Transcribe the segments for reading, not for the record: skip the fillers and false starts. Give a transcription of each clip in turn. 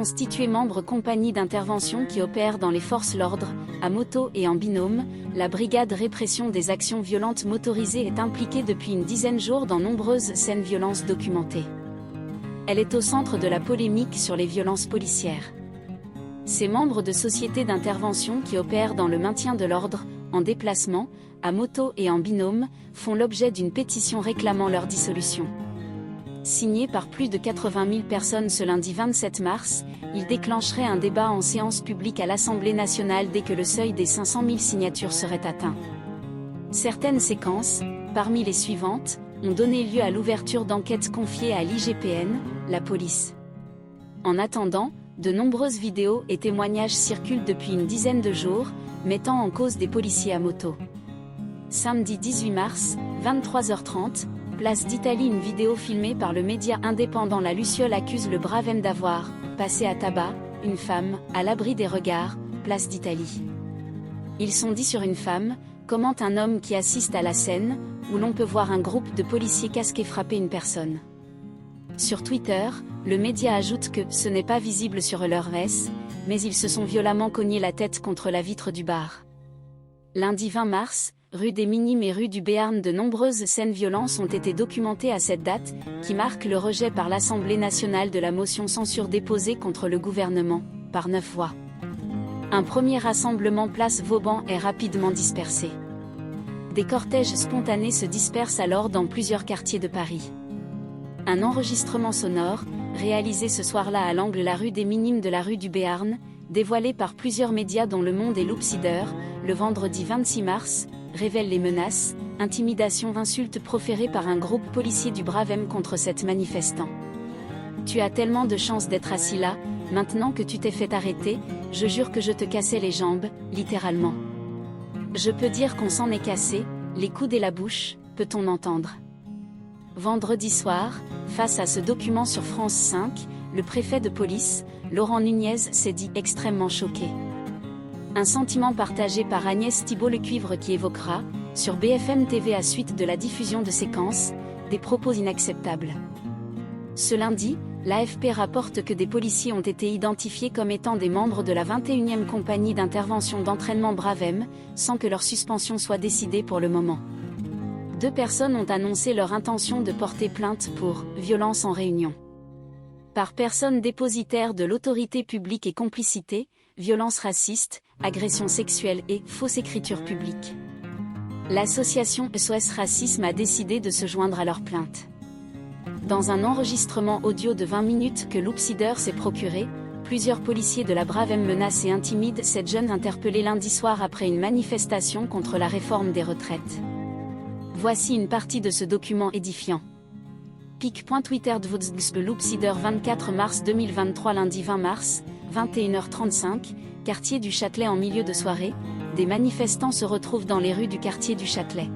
Constituée membre compagnie d'intervention qui opère dans les forces l'ordre, à moto et en binôme, la brigade répression des actions violentes motorisées est impliquée depuis une dizaine de jours dans nombreuses scènes violences documentées. Elle est au centre de la polémique sur les violences policières. Ces membres de sociétés d'intervention qui opèrent dans le maintien de l'ordre, en déplacement, à moto et en binôme, font l'objet d'une pétition réclamant leur dissolution. Signé par plus de 80 000 personnes ce lundi 27 mars, il déclencherait un débat en séance publique à l'Assemblée nationale dès que le seuil des 500 000 signatures serait atteint. Certaines séquences, parmi les suivantes, ont donné lieu à l'ouverture d'enquêtes confiées à l'IGPN, la police. En attendant, de nombreuses vidéos et témoignages circulent depuis une dizaine de jours, mettant en cause des policiers à moto. Samedi 18 mars, 23h30, place d'Italie, une vidéo filmée par le média indépendant La Luciole accuse le brave M d'avoir passé à tabac une femme, à l'abri des regards, place d'Italie. Ils sont dit sur une femme, commente un homme qui assiste à la scène, où l'on peut voir un groupe de policiers casqués frapper une personne. Sur Twitter, le média ajoute que ce n'est pas visible sur leur S, mais ils se sont violemment cognés la tête contre la vitre du bar. Lundi 20 mars, rue des Minimes et rue du Béarn, de nombreuses scènes violences ont été documentées à cette date, qui marque le rejet par l'Assemblée nationale de la motion censure déposée contre le gouvernement, par 9 voix. Un premier rassemblement place Vauban est rapidement dispersé. Des cortèges spontanés se dispersent alors dans plusieurs quartiers de Paris. Un enregistrement sonore, réalisé ce soir-là à l'angle la rue des Minimes de la rue du Béarn, dévoilé par plusieurs médias dont Le Monde et l'Obsidier, le vendredi 26 mars, révèle les menaces, intimidations, insultes proférées par un groupe policier du Brave M contre cet manifestant. Tu as tellement de chance d'être assis là, maintenant que tu t'es fait arrêter, je jure que je te cassais les jambes, littéralement. Je peux dire qu'on s'en est cassé, les coudes et la bouche, peut-on entendre. Vendredi soir, face à ce document sur France 5, le préfet de police, Laurent Nunez, s'est dit extrêmement choqué. Un sentiment partagé par Agnès Thibault-Lecuivre qui évoquera, sur BFM TV à suite de la diffusion de séquences, des propos inacceptables. Ce lundi, l'AFP rapporte que des policiers ont été identifiés comme étant des membres de la 21e compagnie d'intervention d'entraînement Brave M, sans que leur suspension soit décidée pour le moment. 2 personnes ont annoncé leur intention de porter plainte pour « violence en réunion ». Par personne dépositaire de l'autorité publique et complicité, violence raciste, agression sexuelle et fausse écriture publique. L'association SOS Racisme a décidé de se joindre à leur plainte. Dans un enregistrement audio de 20 minutes que l'Obsidier s'est procuré, plusieurs policiers de la Brave M menacent et intimident cette jeune interpellée lundi soir après une manifestation contre la réforme des retraites. Voici une partie de ce document édifiant. Pic.Twitter de l'Obsidier 24 mars 2023 lundi 20 mars, 21h35, quartier du Châtelet en milieu de soirée, des manifestants se retrouvent dans les rues du quartier du Châtelet.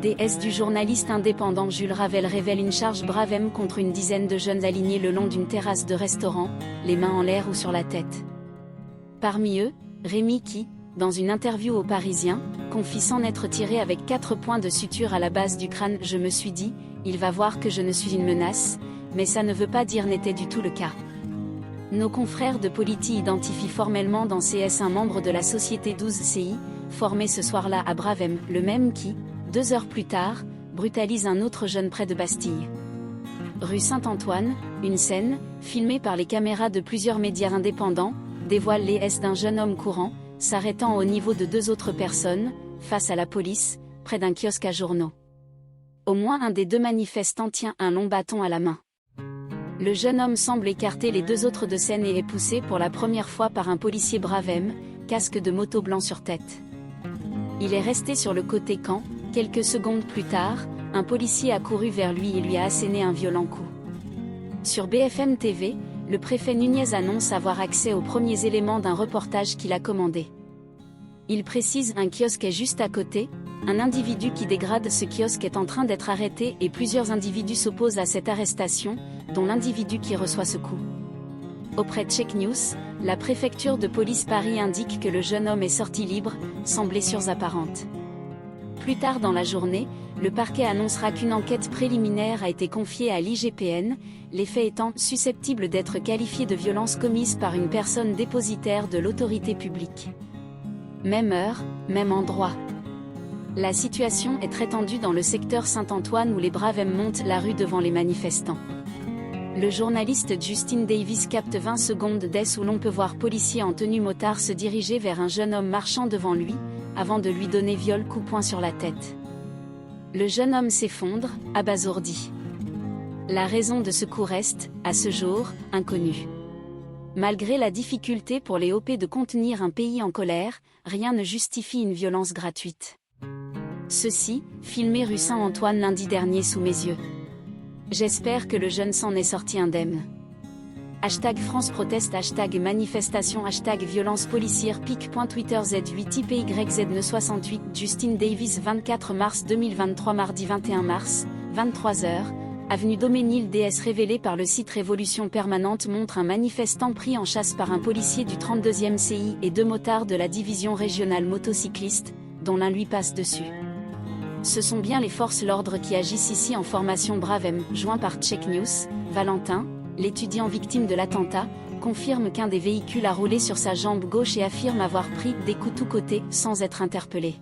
DS du journaliste indépendant Jules Ravel révèle une charge Brave M contre une dizaine de jeunes alignés le long d'une terrasse de restaurant, les mains en l'air ou sur la tête. Parmi eux, Rémi qui, dans une interview au Parisien, confie s'en être tiré avec 4 points de suture à la base du crâne. Je me suis dit, il va voir que je ne suis une menace, mais ça ne veut pas dire n'était du tout le cas. Nos confrères de Politi identifient formellement dans CS un membre de la société 12CI, formé ce soir-là à Brave M, le même qui, 2 heures plus tard, brutalise un autre jeune près de Bastille. Rue Saint-Antoine, une scène, filmée par les caméras de plusieurs médias indépendants, dévoile les S d'un jeune homme courant, s'arrêtant au niveau de 2 autres personnes, face à la police, près d'un kiosque à journaux. Au moins un des 2 manifestants tient un long bâton à la main. Le jeune homme semble écarter les 2 autres de scène et est poussé pour la première fois par un policier Brave M, casque de moto blanc sur tête. Il est resté sur le côté quand, quelques secondes plus tard, un policier a couru vers lui et lui a asséné un violent coup. Sur BFM TV, le préfet Nunez annonce avoir accès aux premiers éléments d'un reportage qu'il a commandé. Il précise un kiosque est juste à côté, un individu qui dégrade ce kiosque est en train d'être arrêté et plusieurs individus s'opposent à cette arrestation, dont l'individu qui reçoit ce coup. Auprès de Check News, la préfecture de police Paris indique que le jeune homme est sorti libre, sans blessures apparentes. Plus tard dans la journée, le parquet annoncera qu'une enquête préliminaire a été confiée à l'IGPN, les faits étant susceptibles d'être qualifiés de violences commises par une personne dépositaire de l'autorité publique. Même heure, même endroit. La situation est très tendue dans le secteur Saint-Antoine où les braves M montent la rue devant les manifestants. Le journaliste Justin Davis capte 20 secondes d'ess où l'on peut voir policier en tenue motard se diriger vers un jeune homme marchant devant lui, avant de lui donner coup-poing sur la tête. Le jeune homme s'effondre, abasourdi. La raison de ce coup reste, à ce jour, inconnue. Malgré la difficulté pour les OP de contenir un pays en colère, rien ne justifie une violence gratuite. Ceci, filmé rue Saint-Antoine lundi dernier sous mes yeux. J'espère que le jeune s'en est sorti indemne. #France proteste, #manifestation, #violence policière, pic.twitter Z8IPYZNE68 Justin Davis 24 mars 2023 Mardi 21 mars, 23h, avenue Doménil DS révélé par le site Révolution Permanente montre un manifestant pris en chasse par un policier du 32e CI et 2 motards de la division régionale motocycliste, dont l'un lui passe dessus. Ce sont bien les forces l'ordre qui agissent ici en formation Brave M, joint par Check News. Valentin, l'étudiant victime de l'attentat, confirme qu'un des véhicules a roulé sur sa jambe gauche et affirme avoir pris des coups tous côtés sans être interpellé.